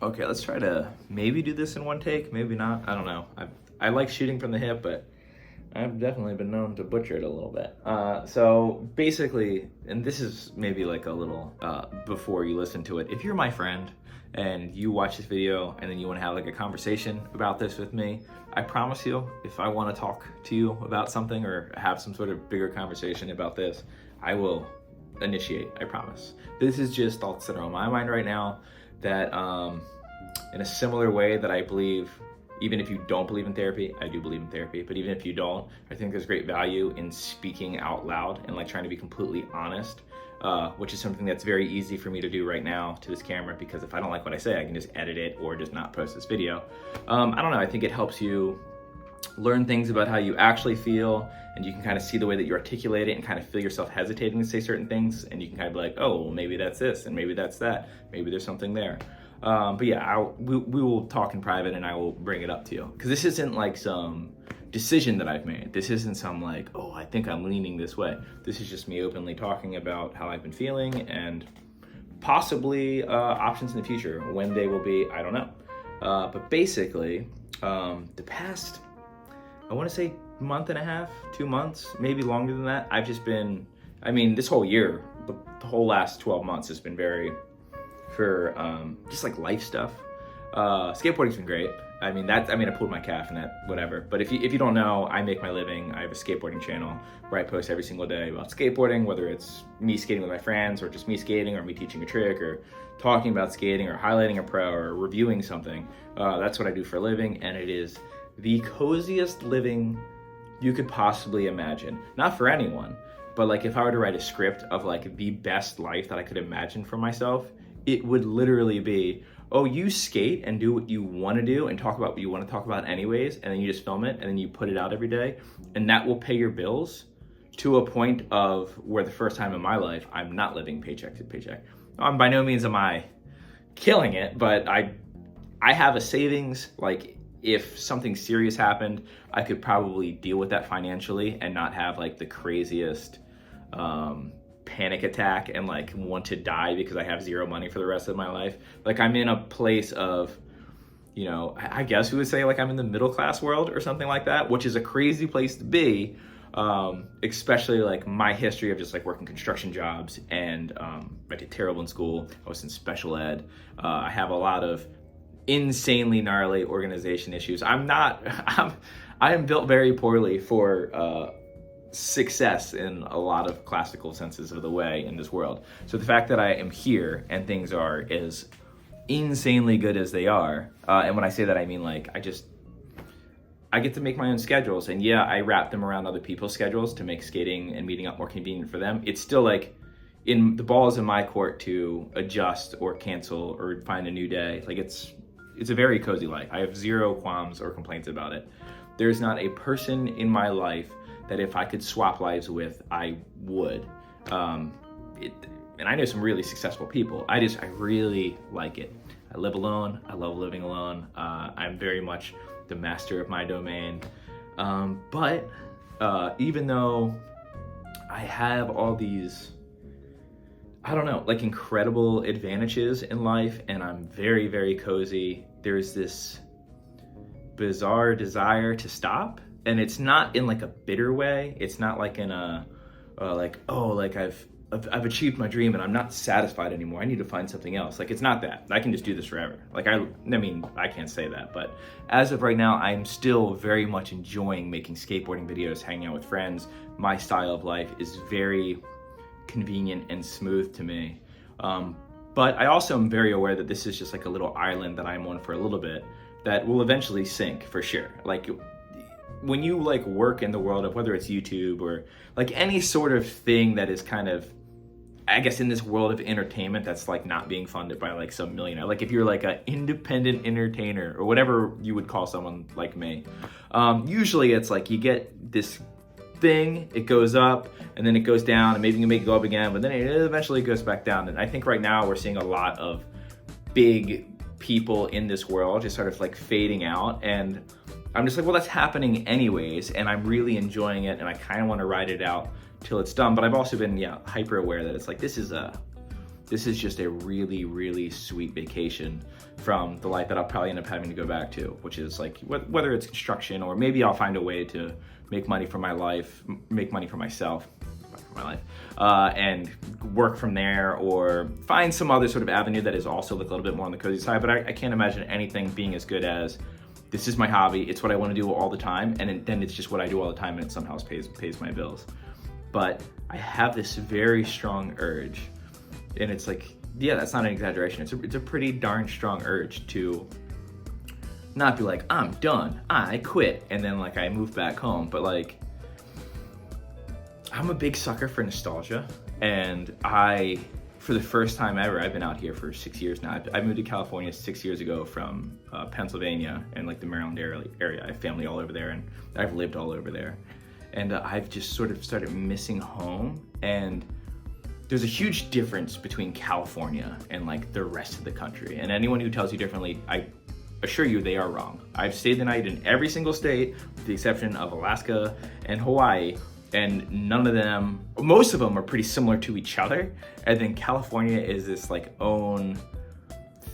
Okay, let's try to maybe do this in one take, maybe not. I don't know. I like shooting from the hip, but I've definitely been known to butcher it a little bit. So basically, and this is maybe like a little before you listen to it. If you're my friend and you watch this video and then you want to have like a conversation about this with me, I promise you, if I want to talk to you about something or have some sort of bigger conversation about this, I will initiate, I promise. This is just thoughts that are on my mind right now that in a similar way that I believe, even if you don't believe in therapy, I do believe in therapy, but even if you don't, I think there's great value in speaking out loud and like trying to be completely honest, which is something that's very easy for me to do right now to this camera, because if I don't like what I say, I can just edit it or just not post this video. I don't know, I think it helps you learn things about how you actually feel, and you can kind of see the way that you articulate it and kind of feel yourself hesitating to say certain things, and you can kind of be like, oh, well, maybe that's this, and maybe that's that, maybe there's something there. But yeah, we will talk in private and I will bring it up to you. Because this isn't like some decision that I've made. This isn't some like, oh, I think I'm leaning this way. This is just me openly talking about how I've been feeling and possibly options in the future. When they will be, I don't know. But basically, the past, I want to say month and a half, 2 months, maybe longer than that, I've just been, I mean, this whole year, the whole last 12 months has been very, for just like life stuff. Skateboarding's been great. I mean, I pulled my calf and that, whatever. But if you don't know, I make my living. I have a skateboarding channel where I post every single day about skateboarding, whether it's me skating with my friends or just me skating or me teaching a trick or talking about skating or highlighting a pro or reviewing something. That's what I do for a living, and it is the coziest living you could possibly imagine. Not for anyone, but like if I were to write a script of like the best life that I could imagine for myself, it would literally be, oh, you skate and do what you want to do and talk about what you want to talk about anyways, and then you just film it and then you put it out every day, and that will pay your bills to a point of where the first time in my life I'm not living paycheck to paycheck. By no means am I killing it, but I have a savings. Like if something serious happened, I could probably deal with that financially and not have like the craziest panic attack and like want to die because I have zero money for the rest of my life. Like I'm in a place of, you know, I guess we would say like I'm in the middle class world or something like that, which is a crazy place to be, especially like my history of just like working construction jobs, and I did terrible in school. I was in special ed. I have a lot of insanely gnarly organization issues. I am built very poorly for success in a lot of classical senses of the way in this world. So the fact that I am here and things are as insanely good as they are, and when I say that, I mean like I get to make my own schedules, and yeah, I wrap them around other people's schedules to make skating and meeting up more convenient for them. It's still like the ball is in my court to adjust or cancel or find a new day. Like it's a very cozy life. I have zero qualms or complaints about it. There's not a person in my life that if I could swap lives with, I would. And I know some really successful people. I really like it. I live alone. I love living alone. I'm very much the master of my domain. But even though I have all these, I don't know, like incredible advantages in life, and I'm very, very cozy, there's this bizarre desire to stop. And it's not in like a bitter way. It's not like in a like, oh, like I've achieved my dream and I'm not satisfied anymore. I need to find something else. Like it's not that. I can just do this forever. Like I mean, I can't say that, but as of right now, I'm still very much enjoying making skateboarding videos, hanging out with friends. My style of life is very convenient and smooth to me. But I also am very aware that this is just like a little island that I'm on for a little bit that will eventually sink for sure. Like when you like work in the world of whether it's YouTube or like any sort of thing that is kind of, I guess, in this world of entertainment that's like not being funded by like some millionaire. Like if you're like an independent entertainer or whatever you would call someone like me, usually it's like you get this thing, it goes up and then it goes down, and maybe you make it go up again, but then it eventually goes back down. And I think right now we're seeing a lot of big people in this world just sort of like fading out, and I'm just like, well, that's happening anyways, and I'm really enjoying it, and I kind of want to ride it out till it's done. But I've also been, hyper aware that it's like this is just a really, really sweet vacation from the life that I'll probably end up having to go back to, which is like whether it's construction or maybe I'll find a way to make money for my life, make money for myself, for my life, and work from there, or find some other sort of avenue that is also like a little bit more on the cozy side. But I can't imagine anything being as good as, this is my hobby, it's what I want to do all the time, and then it's just what I do all the time, and it somehow pays my bills. But I have this very strong urge, and it's like, yeah, that's not an exaggeration. It's a pretty darn strong urge to not be like, I'm done, I quit, and then like I move back home. But like, I'm a big sucker for nostalgia, and for the first time ever, I've been out here for 6 years now. I moved to California 6 years ago from Pennsylvania and like the Maryland area. I have family all over there, and I've lived all over there. And I've just sort of started missing home. And there's a huge difference between California and like the rest of the country. And anyone who tells you differently, I assure you they are wrong. I've stayed the night in every single state, with the exception of Alaska and Hawaii. And most of them are pretty similar to each other. And then California is this like own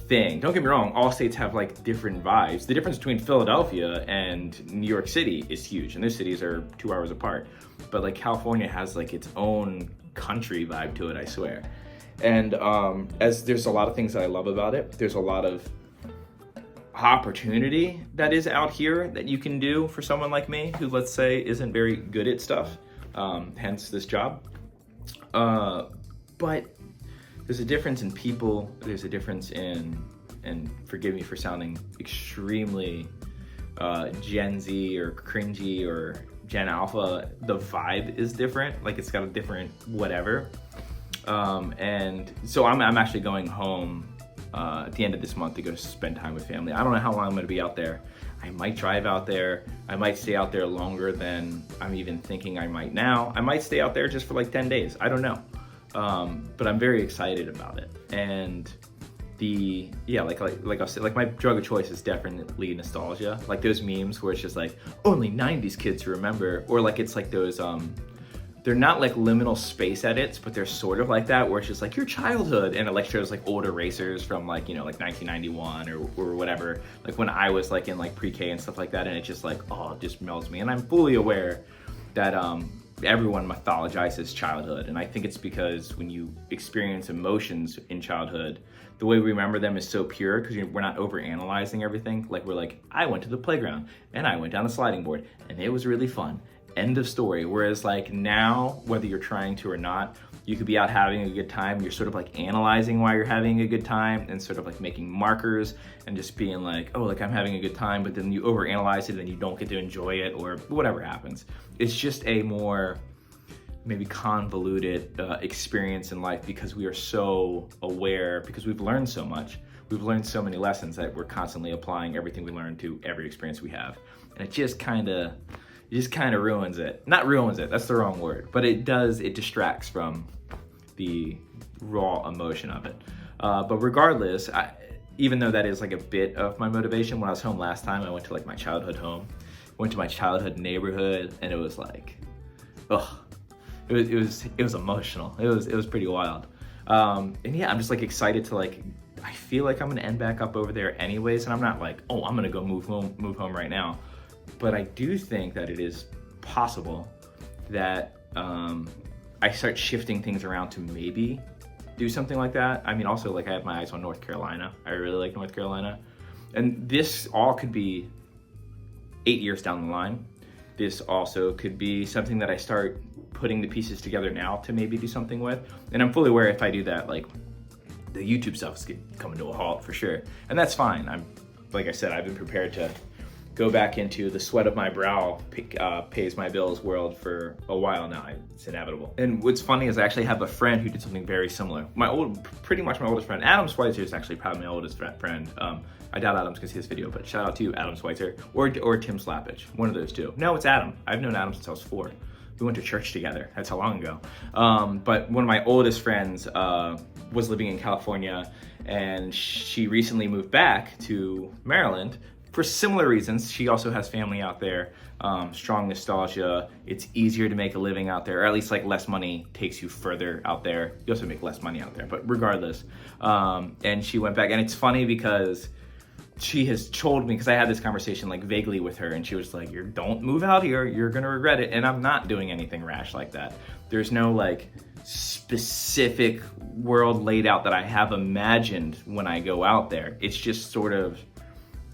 thing. Don't get me wrong, all states have like different vibes. The difference between Philadelphia and New York City is huge, and those cities are 2 hours apart. But like California has like its own country vibe to it, I swear. And as there's a lot of things that I love about it, there's a lot of opportunity that is out here that you can do for someone like me who, let's say, isn't very good at stuff, hence this job. But there's a difference in people, there's a difference in, and forgive me for sounding extremely Gen Z or cringy or Gen Alpha, the vibe is different, like it's got a different whatever. And so I'm actually going home at the end of this month to go spend time with family. I don't know how long I'm gonna be out there. I might drive out there. I might stay out there longer than I'm even thinking I might now. I might stay out there just for like 10 days. I don't know. But I'm very excited about it. And like I said, like my drug of choice is definitely nostalgia. Like those memes where it's just like, only 90s kids remember, or like it's like those, they're not like liminal space edits, but they're sort of like that, where it's just like your childhood, and it like shows like old erasers from like, you know, like 1991 or whatever, like when I was like in like pre-K and stuff like that, and it just like, oh, it just melts me. And I'm fully aware that everyone mythologizes childhood, and I think it's because when you experience emotions in childhood, the way we remember them is so pure because we're not over analyzing everything. Like we're like, I went to the playground and I went down the sliding board and it was really fun. End of story. Whereas like now, whether you're trying to or not, you could be out having a good time. You're sort of like analyzing why you're having a good time and sort of like making markers and just being like, oh, like I'm having a good time, but then you overanalyze it and you don't get to enjoy it or whatever happens. It's just a more maybe convoluted experience in life because we are so aware, because we've learned so much. We've learned so many lessons that we're constantly applying everything we learn to every experience we have. And it just kind of ruins it. Not ruins it, that's the wrong word, but it distracts from the raw emotion of it. But regardless, even though that is like a bit of my motivation, when I was home last time, I went to like my childhood home, went to my childhood neighborhood, and it was like, ugh, it was emotional. It was pretty wild. And yeah, I'm just like excited to like, I feel like I'm gonna end back up over there anyways, and I'm not like, oh, I'm gonna go move home right now. But I do think that it is possible that I start shifting things around to maybe do something like that. I mean, also like I have my eyes on North Carolina. I really like North Carolina. And this all could be 8 years down the line. This also could be something that I start putting the pieces together now to maybe do something with. And I'm fully aware if I do that, like the YouTube stuff is coming to a halt for sure. And that's fine. Like I said, I've been prepared to go back into the sweat of my brow pays my bills world for a while now. It's inevitable. And what's funny is I actually have a friend who did something very similar. Pretty much my oldest friend, Adam Schweitzer, is actually probably my oldest friend. I doubt Adam's gonna see this video, but shout out to you, Adam Schweitzer, or Tim Slapich, one of those two. No, it's Adam. I've known Adam since I was 4. We went to church together. That's how long ago. But one of my oldest friends was living in California, and she recently moved back to Maryland for similar reasons. She also has family out there, strong nostalgia. It's easier to make a living out there, or at least like less money takes you further out there. You also make less money out there, but regardless. And she went back, and it's funny because she has told me, because I had this conversation like vaguely with her, and she was like, don't move out here, you're gonna regret it. And I'm not doing anything rash like that. There's no like specific world laid out that I have imagined when I go out there. It's just sort of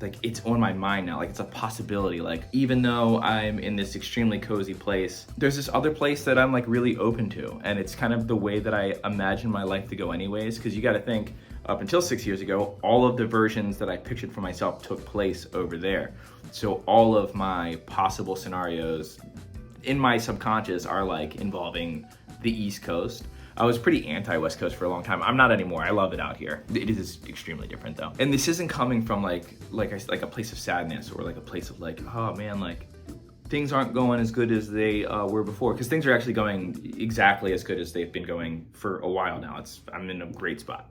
like, it's on my mind now, like it's a possibility. Like, even though I'm in this extremely cozy place, there's this other place that I'm like really open to, and it's kind of the way that I imagine my life to go anyways. Because you got to think, up until 6 years ago, all of the versions that I pictured for myself took place over there. So all of my possible scenarios in my subconscious are like involving the East Coast. I was pretty anti-West Coast for a long time. I'm not anymore. I love it out here. It is extremely different though. And this isn't coming from like a place of sadness, or like a place of like, oh man, like things aren't going as good as they were before. Because things are actually going exactly as good as they've been going for a while now. I'm in a great spot.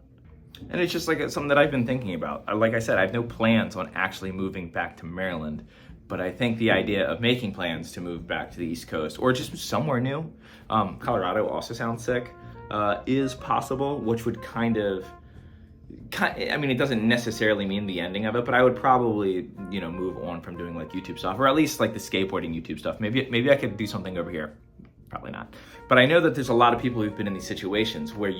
And it's just like something that I've been thinking about. Like I said, I have no plans on actually moving back to Maryland, but I think the idea of making plans to move back to the East Coast or just somewhere new, Colorado also sounds sick, is possible, which would I mean, it doesn't necessarily mean the ending of it, but I would probably, move on from doing like YouTube stuff, or at least like the skateboarding YouTube stuff. Maybe I could do something over here. Probably not. But I know that there's a lot of people who've been in these situations where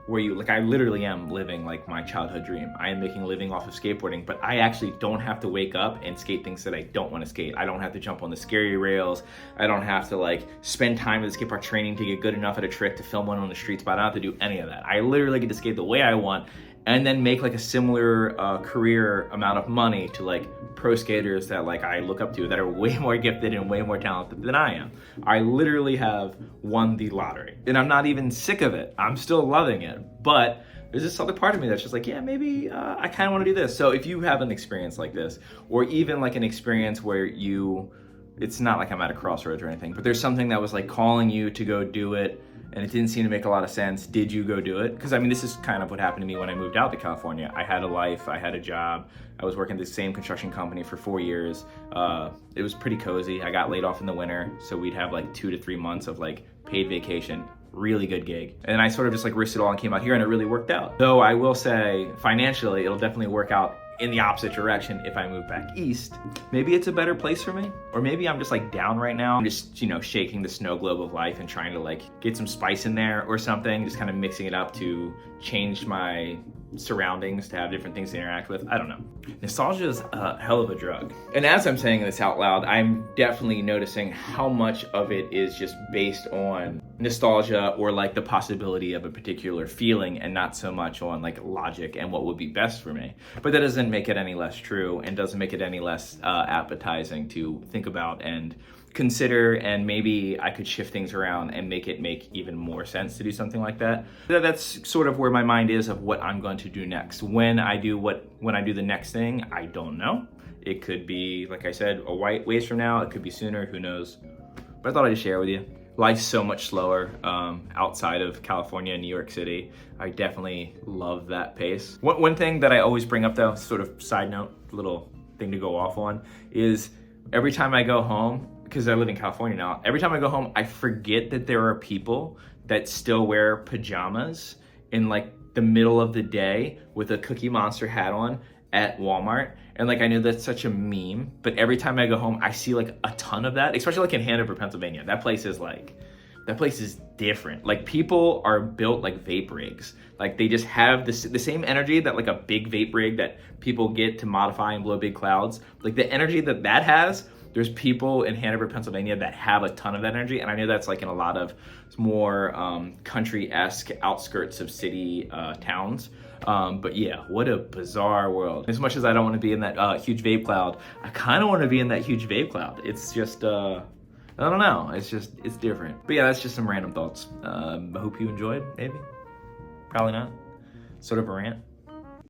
I literally am living like my childhood dream. I am making a living off of skateboarding, but I actually don't have to wake up and skate things that I don't want to skate. I don't have to jump on the scary rails. I don't have to like spend time at the skate park training to get good enough at a trick to film one on the streets, but I don't have to do any of that. I literally get to skate the way I want, and then make like a similar career amount of money to like pro skaters that like I look up to that are way more gifted and way more talented than I am. I literally have won the lottery, and I'm not even sick of it. I'm still loving it, but there's this other part of me that's just like, yeah, maybe I kind of want to do this. So if you have an experience like this, or even like an experience where it's not like I'm at a crossroads or anything, but there's something that was like calling you to go do it, and it didn't seem to make a lot of sense. Did you go do it? Because I mean, this is kind of what happened to me when I moved out to California. I had a life, I had a job. I was working at the same construction company for 4 years. It was pretty cozy. I got laid off in the winter, so we'd have like 2 to 3 months of like paid vacation. Really good gig. And I sort of just like risked it all and came out here, and it really worked out. Though I will say, financially, it'll definitely work out in the opposite direction if I move back east. Maybe it's a better place for me, or maybe I'm just like down right now. I'm just, shaking the snow globe of life and trying to like get some spice in there or something, just kind of mixing it up to change my surroundings, to have different things to interact with. I don't know. Nostalgia is a hell of a drug. And as I'm saying this out loud, I'm definitely noticing how much of it is just based on nostalgia or like the possibility of a particular feeling, and not so much on like logic and what would be best for me. But that doesn't make it any less true, and doesn't make it any less appetizing to think about and consider, and maybe I could shift things around and make it make even more sense to do something like that. That's sort of where my mind is of what I'm going to do next. When I do the next thing, I don't know. It could be, like I said, a ways from now. It could be sooner, who knows. But I thought I'd just share with you. Life's so much slower outside of California and New York City. I definitely love that pace. One thing that I always bring up though, sort of side note, little thing to go off on, is every time I go home, because I live in California now, every time I go home, I forget that there are people that still wear pajamas in like the middle of the day with a Cookie Monster hat on at Walmart. And like, I know that's such a meme, but every time I go home, I see like a ton of that, especially like in Hanover, Pennsylvania. That place is different. Like, people are built like vape rigs. Like, they just have the same energy that like a big vape rig that people get to modify and blow big clouds. Like, the energy that has, there's people in Hanover, Pennsylvania that have a ton of that energy. And I know that's like in a lot of more country-esque outskirts of city towns. But yeah, what a bizarre world. As much as I don't want to be in that huge vape cloud, I kind of want to be in that huge vape cloud. It's just, I don't know. It's different. But yeah, that's just some random thoughts. I hope you enjoyed, maybe. Probably not. Sort of a rant.